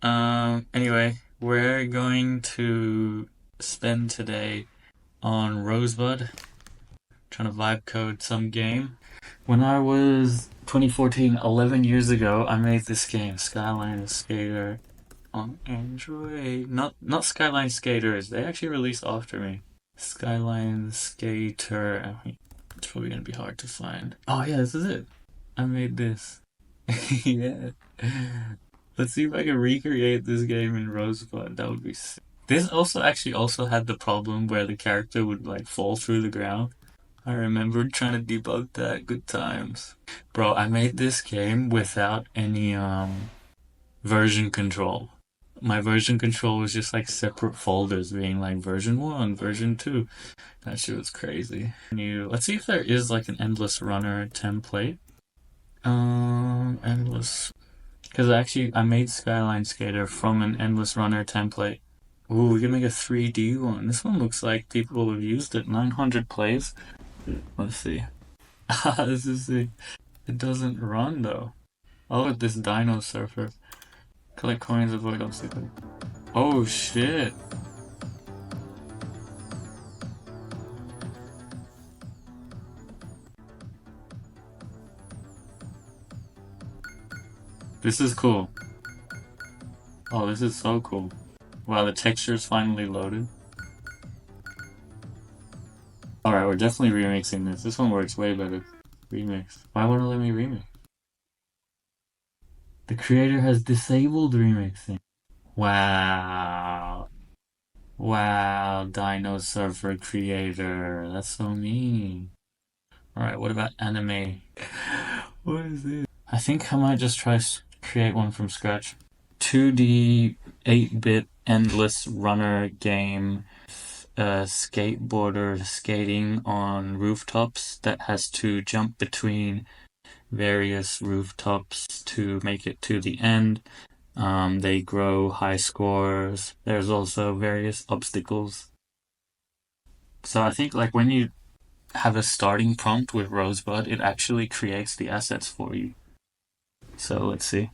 Anyway, we're going to spend today on Rosebud, trying to vibe code some game. When I was 2014, 11 years ago, I made this game, Skyline Skater, on Android. Not Skyline Skaters. They actually released after me. Skyline Skater. It's probably gonna be hard to find. Oh yeah, this is it. I made this. Yeah. Let's see if I can recreate this game in Rosebud. That would be sick. This also had the problem where the character would like fall through the ground. I remember trying to debug that. Good times. Bro, I made this game without any version control. My version control was just like separate folders being like version 1, version 2. That shit was crazy. Let's see if there is like an endless runner template. Endless. Because actually, I made Skyline Skater from an endless runner template. Ooh, we can make a 3D one. This one looks like people have used it. 900 plays. Let's see. Ah, this is the. It doesn't run though. Oh, look at this Dino Surfer. Collect coins, avoid obstacles. Oh shit. This is cool. Oh, this is so cool. Wow, the texture's finally loaded. Alright, we're definitely remixing this. This one works way better. Remix. Why won't it let me remix? The creator has disabled remixing. Wow. Wow, Dino Surfer creator. That's so mean. Alright, what about anime? What is this? I think I might just try create one from scratch. 2D 8-bit endless runner game, skateboarder skating on rooftops that has to jump between various rooftops to make it to the end. They grow high scores. There's also various obstacles. So I think like when you have a starting prompt with Rosebud, it actually creates the assets for you. So let's see.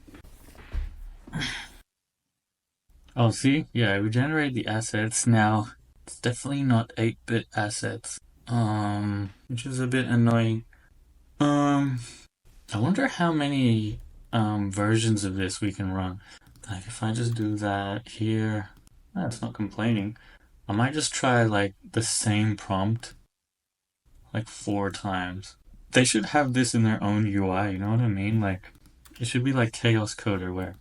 Oh, see? Yeah, we generate the assets now. It's definitely not 8-bit assets. Which is a bit annoying. Um, I wonder how many versions of this we can run. Like if I just do that here, that's not complaining. I might just try like the same prompt like 4 times. They should have this in their own UI, you know what I mean? Like it should be like Chaos Coder where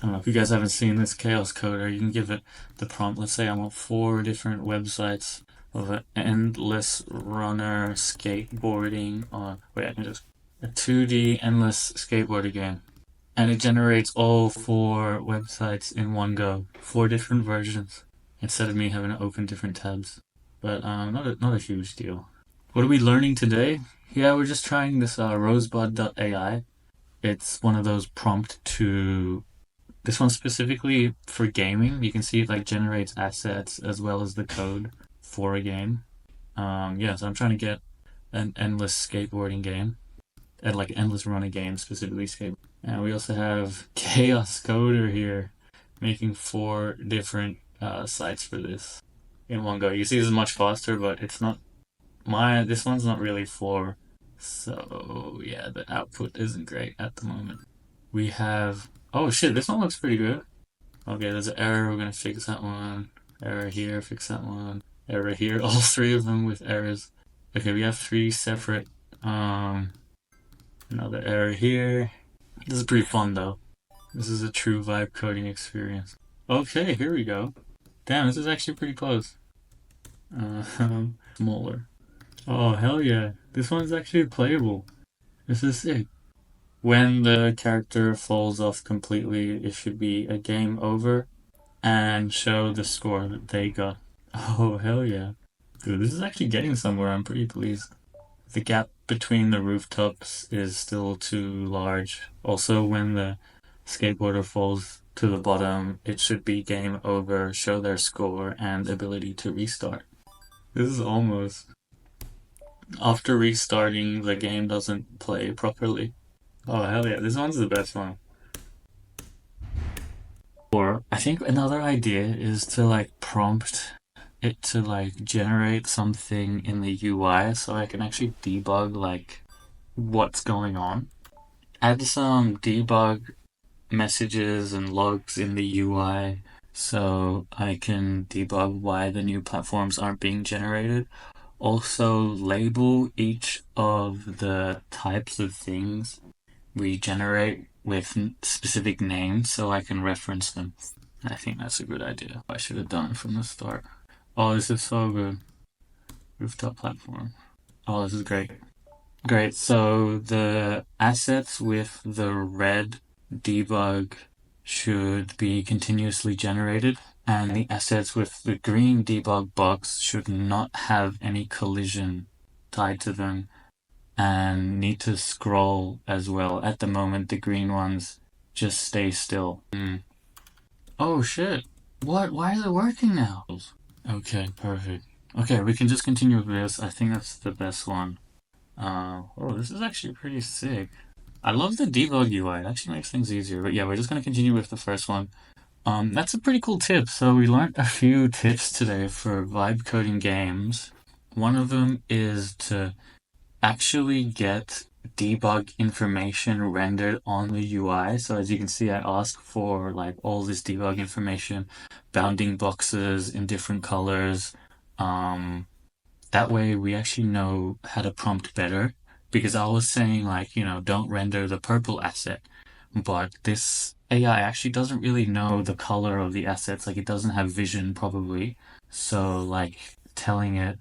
I don't know if you guys haven't seen this Chaos Coder, you can give it the prompt. Let's say I want 4 different websites of an endless runner skateboarding on wait, I can just a 2D endless skateboarding game. And it generates all 4 websites in one go. 4 different versions. Instead of me having to open different tabs. But not a huge deal. What are we learning today? Yeah, we're just trying this Rosebud.ai. It's one of those prompt to this one specifically for gaming. You can see it like generates assets as well as the code for a game. Yeah, so I'm trying to get an endless skateboarding game. And like endless running game, specifically skate. And we also have Chaos Coder here making 4 different sites for this in one go. You see this is much faster, but it's not this one's not really 4. So yeah, the output isn't great at the moment. We have oh shit, this one looks pretty good. Okay, there's an error, we're gonna fix that one. Error here, fix that one. Error here, all 3 of them with errors. Okay, we have 3 separate another error here. This is pretty fun though. This is a true vibe coding experience. Okay, here we go. Damn, this is actually pretty close. Smaller. Oh, hell yeah. This one's actually playable. This is sick. When the character falls off completely, it should be a game over and show the score that they got. Oh, hell yeah. Dude, this is actually getting somewhere. I'm pretty pleased. The gap between the rooftops is still too large. Also, when the skateboarder falls to the bottom, it should be game over, show their score, and ability to restart. This is almost. After restarting, the game doesn't play properly. Oh, hell yeah, this one's the best one. Or I think another idea is to like prompt it to like generate something in the UI so I can actually debug like what's going on. Add some debug messages and logs in the UI so I can debug why the new platforms aren't being generated. Also, label each of the types of things we generate with specific names so I can reference them. I think that's a good idea. I should have done it from the start. Oh, this is so good. Rooftop platform. Oh, this is great. Great. So the assets with the red debug should be continuously generated, and the assets with the green debug box should not have any collision tied to them and need to scroll as well. At the moment, the green ones just stay still. Oh shit. What? Why is it working now? Okay, perfect. Okay, we can just continue with this. I think that's the best one. Oh, this is actually pretty sick. I love the debug UI. It actually makes things easier. But yeah, we're just gonna continue with the first one. That's a pretty cool tip. So we learned a few tips today for vibe coding games. One of them is to actually get debug information rendered on the UI. So as you can see, I ask for like all this debug information, bounding boxes in different colors. Um, that way we actually know how to prompt better. Because I was saying like, don't render the purple asset, but this AI actually doesn't really know the color of the assets. Like it doesn't have vision probably. So like telling it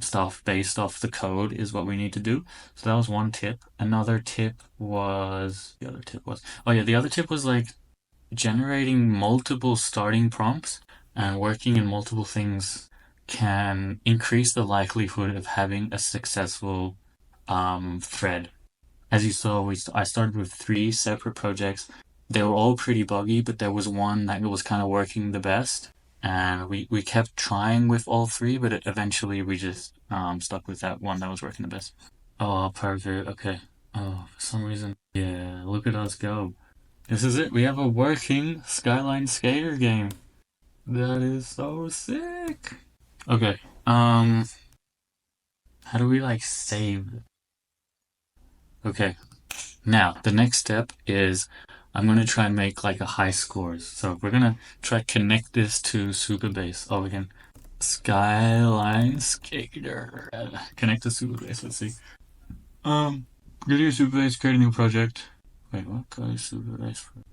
stuff based off the code is what we need to do. So that was one tip. Another tip was the other tip was like generating multiple starting prompts and working in multiple things can increase the likelihood of having a successful thread. As you saw, I started with three separate projects. They were all pretty buggy, but there was one that was kind of working the best. And we kept trying with all three, but eventually we just stuck with that one that was working the best. Oh, perfect. Okay. Oh, for some reason. Yeah, look at us go. This is it. We have a working Skyline Skater game. That is so sick. Okay. How do we like save? Okay. Now, the next step is I'm going to try and make like a high scores. So we're going to try connect this to Supabase. Oh, we can Skyline Skater. Connect to Supabase. Let's see. Go to your Supabase, create a new project. Wait, what? Go to Supabase. I'm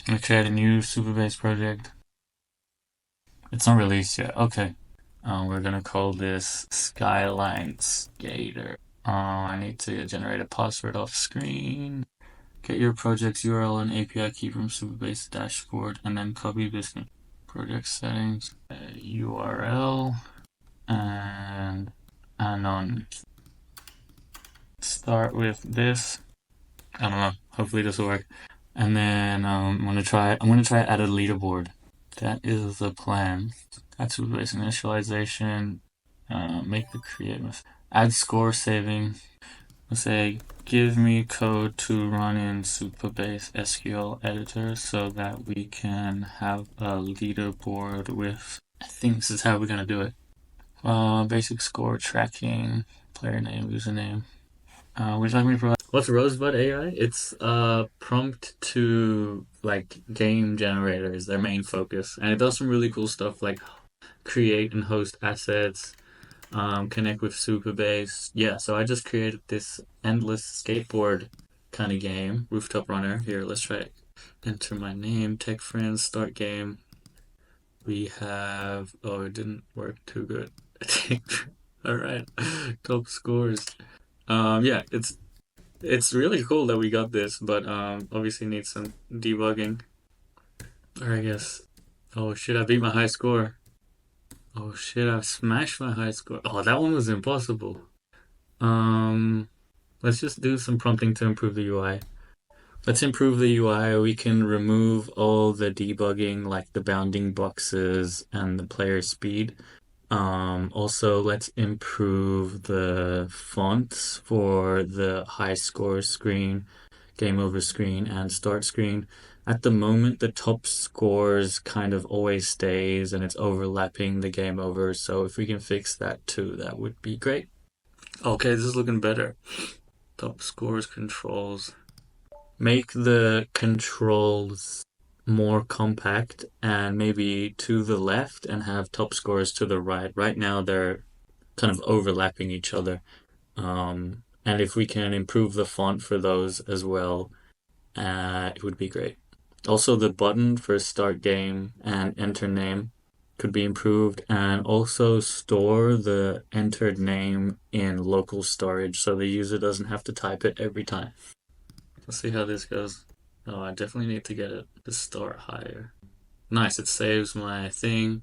going to create a new Supabase project. It's not released yet. Okay. We're going to call this Skyline Skater. I need to generate a password off screen. Get your project's URL and API key from Supabase dashboard, and then copy this project settings, URL, and anon. Start with this. I don't know. Hopefully this will work. And then I'm gonna try add a leaderboard. That is the plan. Add Supabase initialization. Make the create. Add score saving. Let's say, give me code to run in Supabase SQL editor so that we can have a leaderboard with, I think this is how we're going to do it. Basic score tracking, player name, username. Would you like me to provide? What's Rosebud AI? It's a prompt to like game generators, their main focus. And it does some really cool stuff like create and host assets, connect with Supabase. Yeah, so I just created this endless skateboard kind of game, rooftop runner. Here, let's try it. Enter my name, tech friends, start game. We have, oh, it didn't work too good. All right, top scores. Yeah, it's really cool that we got this, but obviously needs some debugging. Or I guess, oh shit, I beat my high score. Oh shit, I've smashed my high score. Oh, that one was impossible. Um, let's just do some prompting to improve the UI. Let's improve the UI. We can remove all the debugging, like the bounding boxes and the player speed. Also, let's improve the fonts for the high score screen, game over screen, and start screen. At the moment, the top scores kind of always stays and it's overlapping the game over. So if we can fix that too, that would be great. Okay, this is looking better. Top scores controls. Make the controls more compact and maybe to the left and have top scores to the right. Right now they're kind of overlapping each other. And if we can improve the font for those as well, it would be great. Also, the button for start game and enter name could be improved, and also store the entered name in local storage so the user doesn't have to type it every time. Let's see how this goes. Oh, I definitely need to get it to start higher. Nice, it saves my thing.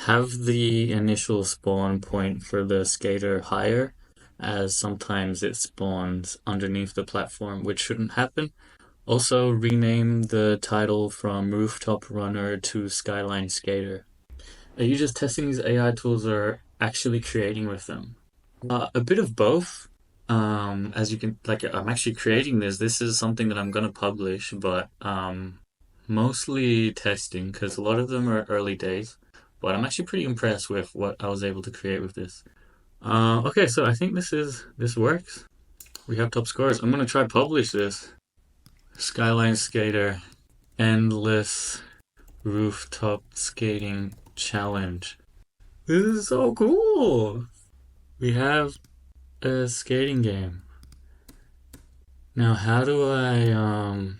Have the initial spawn point for the skater higher, as sometimes it spawns underneath the platform, which shouldn't happen. Also, rename the title from Rooftop Runner to Skyline Skater. Are you just testing these AI tools or actually creating with them? A bit of both. As you can, like, I'm actually creating this. This is something that I'm gonna publish, but mostly testing because a lot of them are early days. But I'm actually pretty impressed with what I was able to create with this. Okay, so I think this works. We have top scores. I'm gonna try publish this. Skyline Skater, endless rooftop skating challenge. This is so cool. We have a skating game. Now, how do I, oh,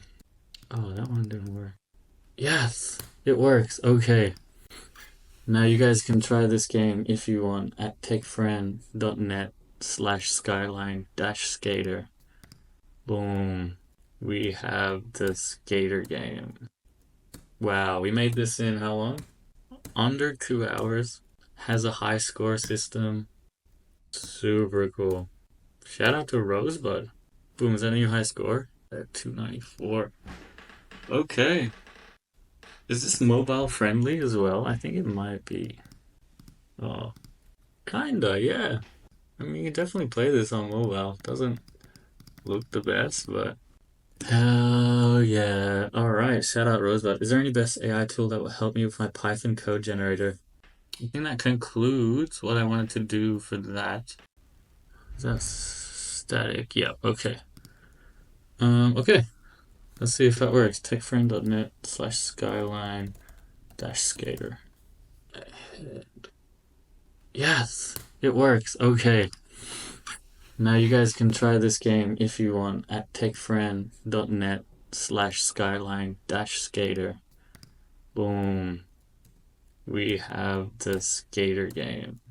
that one didn't work. Yes, it works. Okay. Now you guys can try this game if you want at techfriend.net/skyline-skater. Boom. We have the skater game. Wow, we made this in how long? Under 2 hours. Has a high score system. Super cool. Shout out to Rosebud. Boom, is that a new high score? At 294. Okay. Is this mobile friendly as well? I think it might be. Oh, kinda, yeah. I mean, you can definitely play this on mobile. Doesn't look the best, but. Hell yeah. Alright, shout out Rosebud. Is there any best AI tool that will help me with my Python code generator? I think that concludes what I wanted to do for that. Is that static? Yeah, okay. Okay. Let's see if that works. techfriend.net/skyline-skater. Yes, it works. Okay. Now you guys can try this game if you want at techfriend.net/skyline-skater. Boom. We have the skater game.